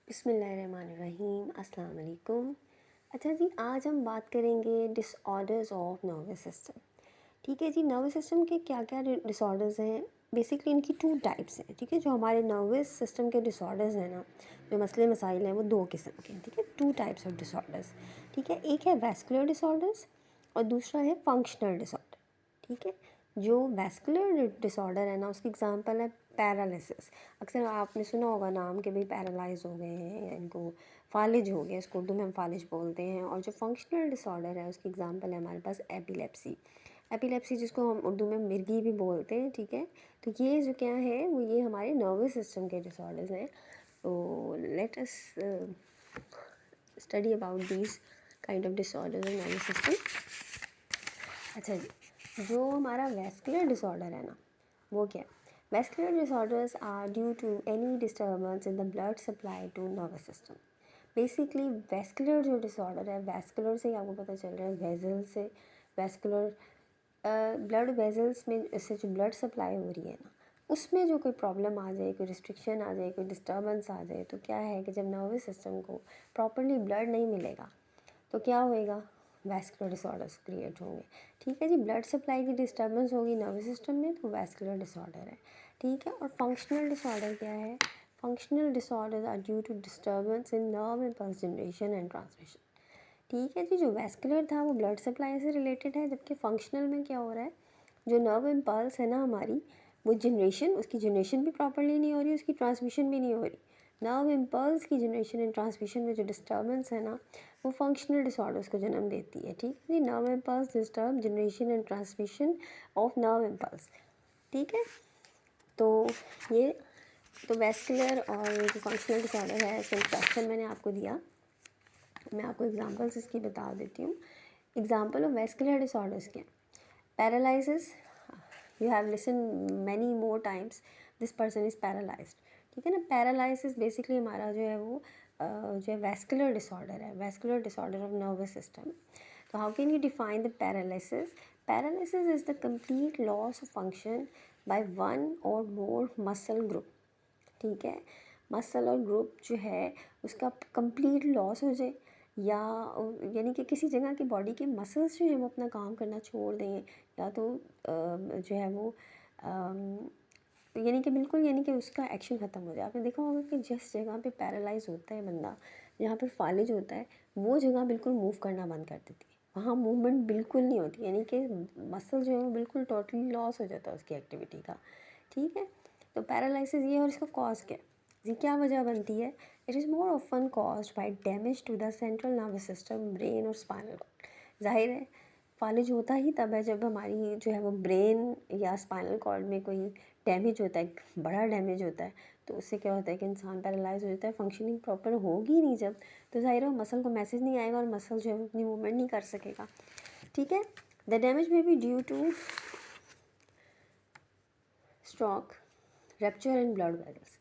बिस्मिल्लाहिर्रहमानिर्रहीम, अस्सलाम वालेकुम। अच्छा जी, आज हम बात करेंगे डिसऑर्डर्स ऑफ नर्वस सिस्टम। ठीक है जी, नर्वस सिस्टम के क्या क्या डिसऑर्डर्स हैं। बेसिकली इनकी टू टाइप्स हैं। ठीक है, जो हमारे नर्वस सिस्टम के डिसऑर्डर्स हैं ना, जो मसले मसाइल हैं, वो दो किस्म के हैं। ठीक है, टू टाइप्स ऑफ डिसऑर्डर्स। ठीक है, एक है वैस्कुलर डिसऑर्डर्स और दूसरा है फंक्शनल डिसऑर्डर। ठीक है, जो वैस्कुलर डिसऑर्डर है ना, उसकी एग्जांपल है पैरालिसिस। अक्सर आपने सुना होगा नाम कि भाई पैरालाइज हो गए हैं या इनको फालिज हो गया, इसको उर्दू में हम फालिज बोलते हैं। और जो फंक्शनल डिसऑर्डर है उसकी एग्जांपल है हमारे पास एपिलेप्सी। एपिलेप्सी जिसको हम उर्दू में मिर्गी भी बोलते हैं। ठीक है, तो ये जो क्या है वो ये हमारे नर्वस सिस्टम के डिसऑर्डर्स हैं। तो let us study about these kind of disorders in nervous system. अच्छा जी, जो हमारा वैस्कुलर डिसऑर्डर है ना, वो क्या है? Vascular disorders are due to any disturbance in the blood supply to nervous system. Basically vascular जो डिसऑर्डर है, वैस्कुलर से ही आपको पता चल रहा है, वेजल से वैस्कुलर ब्लड वेजल्स में इससे जो ब्लड सप्लाई हो रही है ना, उसमें जो कोई प्रॉब्लम आ जाए, कोई रिस्ट्रिक्शन आ जाए, कोई डिस्टर्बेंस आ जाए, तो क्या है कि जब नर्वस सिस्टम को प्रॉपरली ब्लड नहीं मिलेगा तो क्या होएगा? वैस्कुलर डिसऑर्डर्स क्रिएट होंगे। ठीक है जी, ब्लड सप्लाई की डिस्टर्बेंस होगी नर्वस सिस्टम में तो वैस्कुलर डिसऑर्डर है। ठीक है, और फंक्शनल डिसऑर्डर क्या है? Functional disorder are due to disturbance in nerve impulse generation and transmission. ठीक है जी, जो वैस्कुलर था वो ब्लड सप्लाई से रिलेटेड है, जबकि फंक्शनल में क्या हो रहा है, जो नर्व इम्पल्स है ना हमारी, वो जनरेशन, उसकी जनरेशन भी प्रॉपरली नहीं हो रही, उसकी ट्रांसमिशन भी नहीं हो रही। नर्व इम्पल्स की जनरेशन एंड ट्रांसमिशन में जो डिस्टर्बेंस है ना, वो फंक्शनल डिसऑर्डर्स को जन्म देती है। ठीक है जी, nerve impulse disturb generation and transmission of nerve impulse. ठीक है, तो ये तो वैस्कुलर और जो फंक्शनल डिसऑर्डर है, इसका इंट्रोडक्शन मैंने आपको दिया। मैं आपको एग्जांपल्स इसकी बता देती हूँ। एग्जांपल ऑफ वैस्कुलर डिसऑर्डर्स क्या हैं? Paralysis, you have listen many more times, this person is paralysed. ठीक है ना, पैरालिसिस बेसिकली हमारा जो है वो जो है वैस्कुलर डिसऑर्डर है, vascular disorder of nervous system. तो how can you define the paralysis? Paralysis is the complete loss of function by one और मोर मसल ग्रुप। ठीक है, मसल और ग्रुप जो है उसका कंप्लीट लॉस हो जाए, या यानी कि किसी जगह की बॉडी के मसल्स जो हैं वो अपना काम करना छोड़ दें, या तो जो है वो यानी कि बिल्कुल, यानी कि उसका एक्शन ख़त्म हो जाए। आपने देखा होगा कि जिस जगह पे पैरालाइज होता है बंदा, जहाँ पर फालिज होता है, वो जगह बिल्कुल मूव करना बंद कर देती है, वहाँ मूवमेंट बिल्कुल नहीं होती, यानी कि मसल जो है वो बिल्कुल टोटली लॉस हो जाता है उसकी एक्टिविटी का। ठीक है, तो पैरालिसिस ये, और इसका कॉज क्या है, ये क्या वजह बनती है? It is more often caused by damage to the central nervous system, brain और स्पाइनल कॉर्ड। जाहिर है फालिज होता ही तब है जब हमारी जो है वो ब्रेन या स्पाइनल कॉर्ड में कोई डैमेज होता है, बड़ा डैमेज होता है, तो उससे क्या होता है कि इंसान पैरालाइज हो जाता है, फंक्शनिंग प्रॉपर होगी नहीं जब, तो जाहिर है मसल को मैसेज नहीं आएगा और मसल जो है वो अपनी मूवमेंट नहीं कर सकेगा। ठीक है, द डैमेज में be due two stroke, rupture and blood vessels.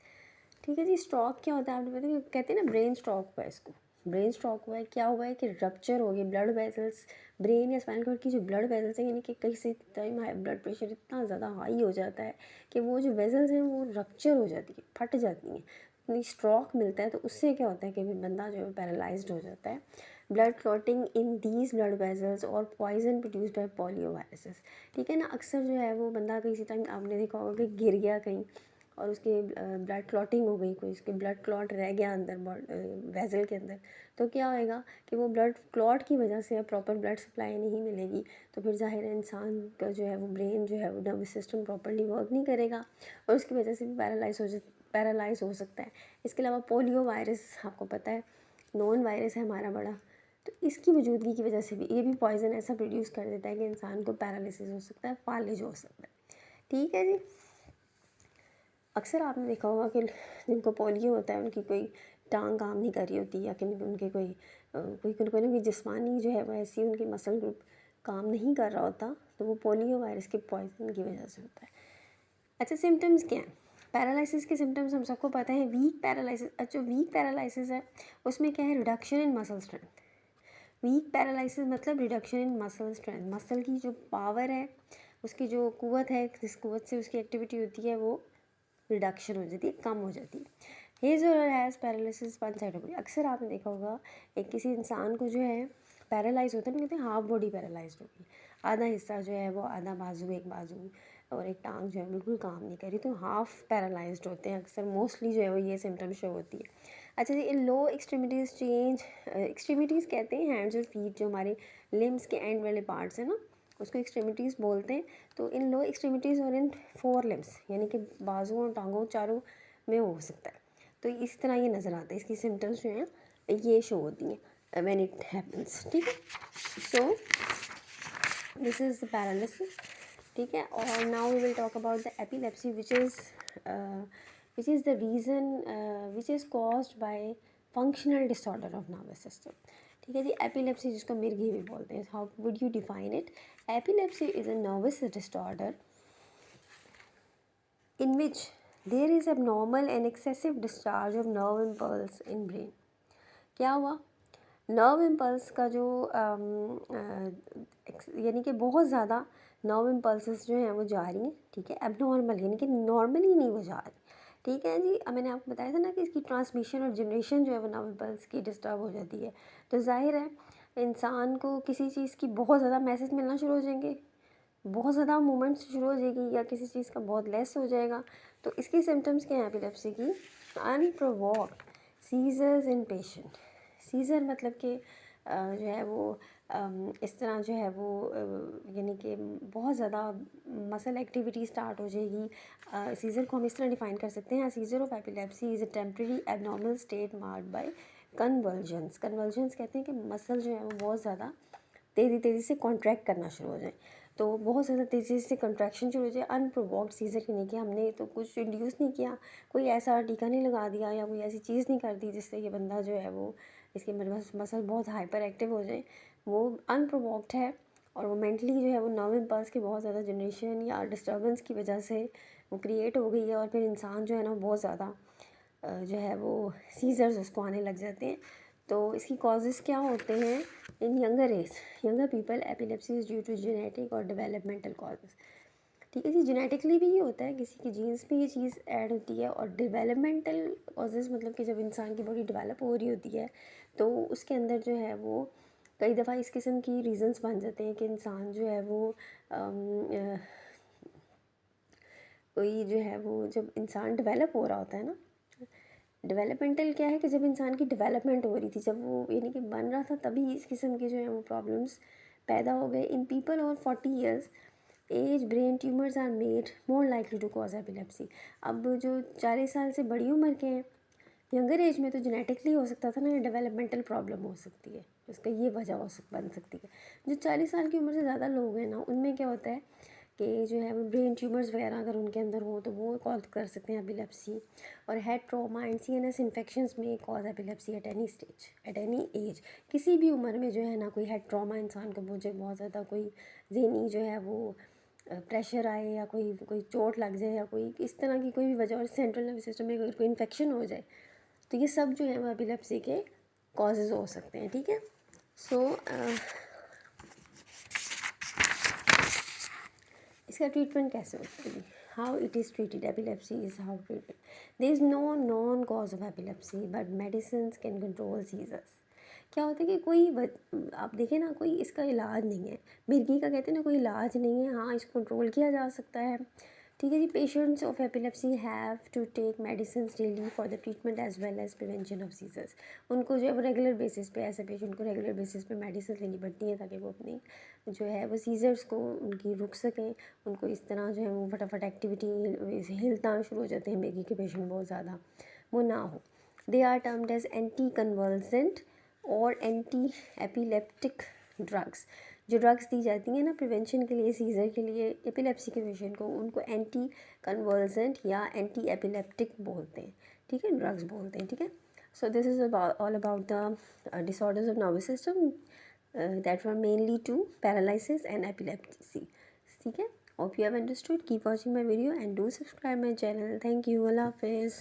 ठीक है जी, स्ट्रोक क्या होता है आपने पता है, कहते हैं ना ब्रेन स्ट्रोक हुआ है, इसको ब्रेन स्ट्रोक हुआ है। क्या हुआ है कि रप्चर हो गई ब्लड वेसल्स, ब्रेन या स्पाइनल कॉर्ड की जो ब्लड वेसल्स हैं, यानी कि किसी टाइम हाई ब्लड प्रेशर इतना ज़्यादा हाई हो जाता है कि वो जो वेसल्स हैं वो रप्चर हो जाती है, फट जाती हैं, इतनी स्ट्रोक मिलता है, तो उससे क्या होता है कि बंदा जो है पैरालाइज्ड हो जाता है। Blood clotting in these blood vessels और poison produced by polio viruses. ठीक है ना, अक्सर जो है वो बंदा किसी टाइम आपने देखा होगा कि गिर गया कहीं और उसके ब्लड क्लॉटिंग हो गई, कोई उसके ब्लड क्लॉट रह गया अंदर वेजल के अंदर, तो क्या होएगा कि वो ब्लड क्लॉट की वजह से प्रॉपर ब्लड सप्लाई नहीं मिलेगी, तो फिर जाहिर है इंसान का जो है वो ब्रेन जो है वो नर्वस सिस्टम प्रॉपरली वर्क नहीं करेगा और उसकी वजह से भी पैरालाइज हो सकता है। इसके अलावा पोलियो वायरस आपको पता है नॉन वायरस है हमारा बड़ा, तो इसकी मौजूदगी की वजह से भी ये भी पॉइजन ऐसा प्रोड्यूस कर देता है कि इंसान को पैरालिसिस हो सकता है, फालिज हो सकता है। ठीक है जी, अक्सर आपने देखा होगा कि जिनको पोलियो होता है उनकी कोई टांग काम नहीं कर रही होती, या कि उनके कोई ना कोई जिस्मानी जो है वो ऐसी उनकी मसल ग्रुप काम नहीं कर रहा होता, तो वो पोलियो वायरस के पॉइजन की वजह से होता है। अच्छा, सिम्टम्स क्या हैं? पैरालिसिस के सिम्टम्स हम सबको पता है, वीक पैरालिसिस। अच्छा, वीक पैरालिसिस है उसमें क्या है, reduction in muscle strength. Weak paralysis मतलब reduction in muscle strength, muscle की जो पावर है, उसकी जो कुव्वत है, जिस कुव्वत से उसकी एक्टिविटी होती है वो रिडक्शन हो जाती है, कम हो जाती है। हिज और has paralysis one side of body. अक्सर आपने देखा होगा एक किसी इंसान को जो है पैरालाइज होता है ना, कहते हैं हाफ बॉडी पैरालाइज होगी, आधा हिस्सा जो है वो, आधा बाजू, एक बाजू और एक टांग जो है बिल्कुल काम नहीं करी, तो हाफ पैरालाइज्ड होते हैं अक्सर, मोस्टली जो है वो ये सिम्टम शो होती है। अच्छा जी, लो एक्सट्रीमिटीज़ चेंज, एक्सट्रीमिटीज़ कहते हैं हैंड्स और फीट, जो हमारे लिम्स के एंड वाले पार्ट्स हैं ना, उसको एक्सट्रीमिटीज़ बोलते हैं। तो इन लो एक्सट्रीमिटीज़ और इन फोर लिम्स, यानी कि बाजुओं और टांगों चारों में हो सकता है। तो इस तरह ये नज़र आता है, इसकी सिम्टम्स जो हैं ये शो होती हैं व्हेन इट हैपन्स, ठीक है। So this is the paralysis, ठीक है। और now we will talk about the epilepsy which is the reason which is caused by functional disorder of nervous system, ठीक है जी। एपिलेप्सी जिसको मिर्गी भी बोलते हैं, how would you define it? Epilepsy is a nervous disorder in which there is abnormal and excessive discharge of nerve impulse in brain। क्या हुआ? नर्व इम्पल्स का जो यानी कि बहुत ज़्यादा नर्व इम्पल्सेस जो हैं वो जा रही हैं, ठीक है, एबनॉर्मल, यानी कि नॉर्मली नहीं वो जा रही, ठीक है जी। अब मैंने आपको बताया था ना कि इसकी ट्रांसमिशन और जनरेशन जो है वो नर्व इम्पल्स की डिस्टर्ब हो जाती है, तो जाहिर है इंसान को किसी चीज़ की बहुत ज़्यादा मैसेज मिलना शुरू हो जाएंगे, बहुत ज़्यादा मूवमेंट्स शुरू हो जाएगी, या किसी चीज़ का बहुत लेस हो जाएगा। तो इसकी सिम्टम्स क्या हैं एपिलेप्सी की? अनप्रोवोक्ड सीजर्स इन पेशेंट। सीज़र मतलब कि जो है वो इस तरह जो है वो यानी कि बहुत ज़्यादा मसल एक्टिविटी स्टार्ट हो जाएगी। सीज़र को हम इस तरह डिफ़ाइन कर सकते हैं, seizure of epilepsy is a temporary abnormal state marked by convulsions. Convulsions कहते हैं कि मसल जो है वो बहुत ज़्यादा तेज़ी से कॉन्ट्रैक्ट करना शुरू हो जाए, तो बहुत ज़्यादा तेज़ी से कंट्रैक्शन शुरू हो जाए। अनप्रोवोक्ड सीज़र यानी कि हमने तो कुछ इंड्यूस नहीं किया, कोई ऐसा टीका नहीं लगा दिया या कोई ऐसी चीज़ नहीं कर दी जिससे ये बंदा जो है वो, इसके मसल बहुत हाइपर एक्टिव हो जाए, वो अनप्रोवोक्ड है। और वो मेंटली जो है वो नर्व इम्पल्स की बहुत ज़्यादा जनरेशन या डिस्टर्बेंस की वजह से वो क्रिएट हो गई है, और फिर इंसान जो है ना बहुत ज़्यादा जो है वो सीजर्स उसको आने लग जाते हैं। तो इसकी कॉजेज़ क्या होते हैं? In younger age, younger people epilepsy is due to genetic और डेवलपमेंटल कॉजेज़, ठीक है जी। जेनेटिकली भी ये होता है, किसी की जीन्स पे ये चीज़ ऐड होती है, और डेवलपमेंटल कॉजेज़ मतलब कि जब इंसान की बॉडी डेवलप हो रही होती है तो उसके अंदर जो है वो कई दफ़ा इस किस्म की रीज़न्स बन जाते हैं कि इंसान जो है वो कोई जो है वो, जब इंसान डेवलप हो रहा होता है ना, डेवलपमेंटल क्या है कि जब इंसान की डेवलपमेंट हो रही थी, जब वो यानी कि बन रहा था, तभी इस किस्म के जो है वो प्रॉब्लम्स पैदा हो गए। In people over 40 years age brain tumours are made more likely to cause epilepsy. अब जो 40 साल से बड़ी उम्र के हैं, यंगर एज में तो जेनेटिकली हो सकता था ना, डेवलपमेंटल प्रॉब्लम हो सकती है, उसका ये वजह बन सकती है। जो 40 साल की उम्र से ज़्यादा लोग हैं ना, उनमें क्या होता है कि जो है वो ब्रेन ट्यूमर्स वगैरह अगर उनके अंदर हो तो वो कॉज कर सकते हैं एपिलेप्सी। और head trauma and CNS infections में cause epilepsy at any stage, at any age. किसी भी उम्र में जो है ना, कोई हेड ट्रॉमा इंसान को मुझे बहुत ज़्यादा, कोई जहनी जो है वो प्रेशर आए, या कोई चोट लग जाए, या कोई इस तरह की कोई भी वजह, और सेंट्रल नर्वस सिस्टम में अगर कोई इन्फेक्शन हो जाए, तो ये सब जो है वो एपिलेप्सी के कॉजेज़ हो सकते हैं, ठीक है। सो इसका ट्रीटमेंट कैसे होता है? How it is treated? Epilepsy is how treated. There is no known cause of epilepsy but medicine can control seizures. क्या होता है कि आप देखें ना, कोई इसका इलाज नहीं है, मिर्गी का कहते हैं ना, कोई इलाज नहीं है। हाँ, इसको कंट्रोल किया जा सकता है, ठीक है जी। Patients of epilepsy have to take medicine daily for the treatment as well as prevention of seizures. उनको जो है वो रेगुलर बेसिस पे, ऐसे पेशेंट को रेगुलर बेसिस पे मेडिसिन लेनी पड़ती है, ताकि वो अपनी जो है वो सीजर्स को उनकी रुक सकें। उनको इस तरह जो है वो फटाफट एक्टिविटी, हिलना शुरू हो जाते हैं मिर्गी के पेशेंट बहुत ज़्यादा, वो ना हो। They are termed as anti convulsant और एंटी एपिलेप्टिक ड्रग्स। जो ड्रग्स दी जाती हैं ना प्रिवेंशन के लिए, सीज़र के लिए, एपिलेप्सी के पेशेंट को, उनको एंटी कन्वर्सेंट या एंटी एपिलेप्टिक बोलते हैं, ठीक है, ड्रग्स बोलते हैं, ठीक है। So this is all about the disorders of nervous system that were mainly to paralysis and epilepsy, ठीक है। Hope you have understood. Keep watching my video and do subscribe my channel. Thank you. Allah Hafiz.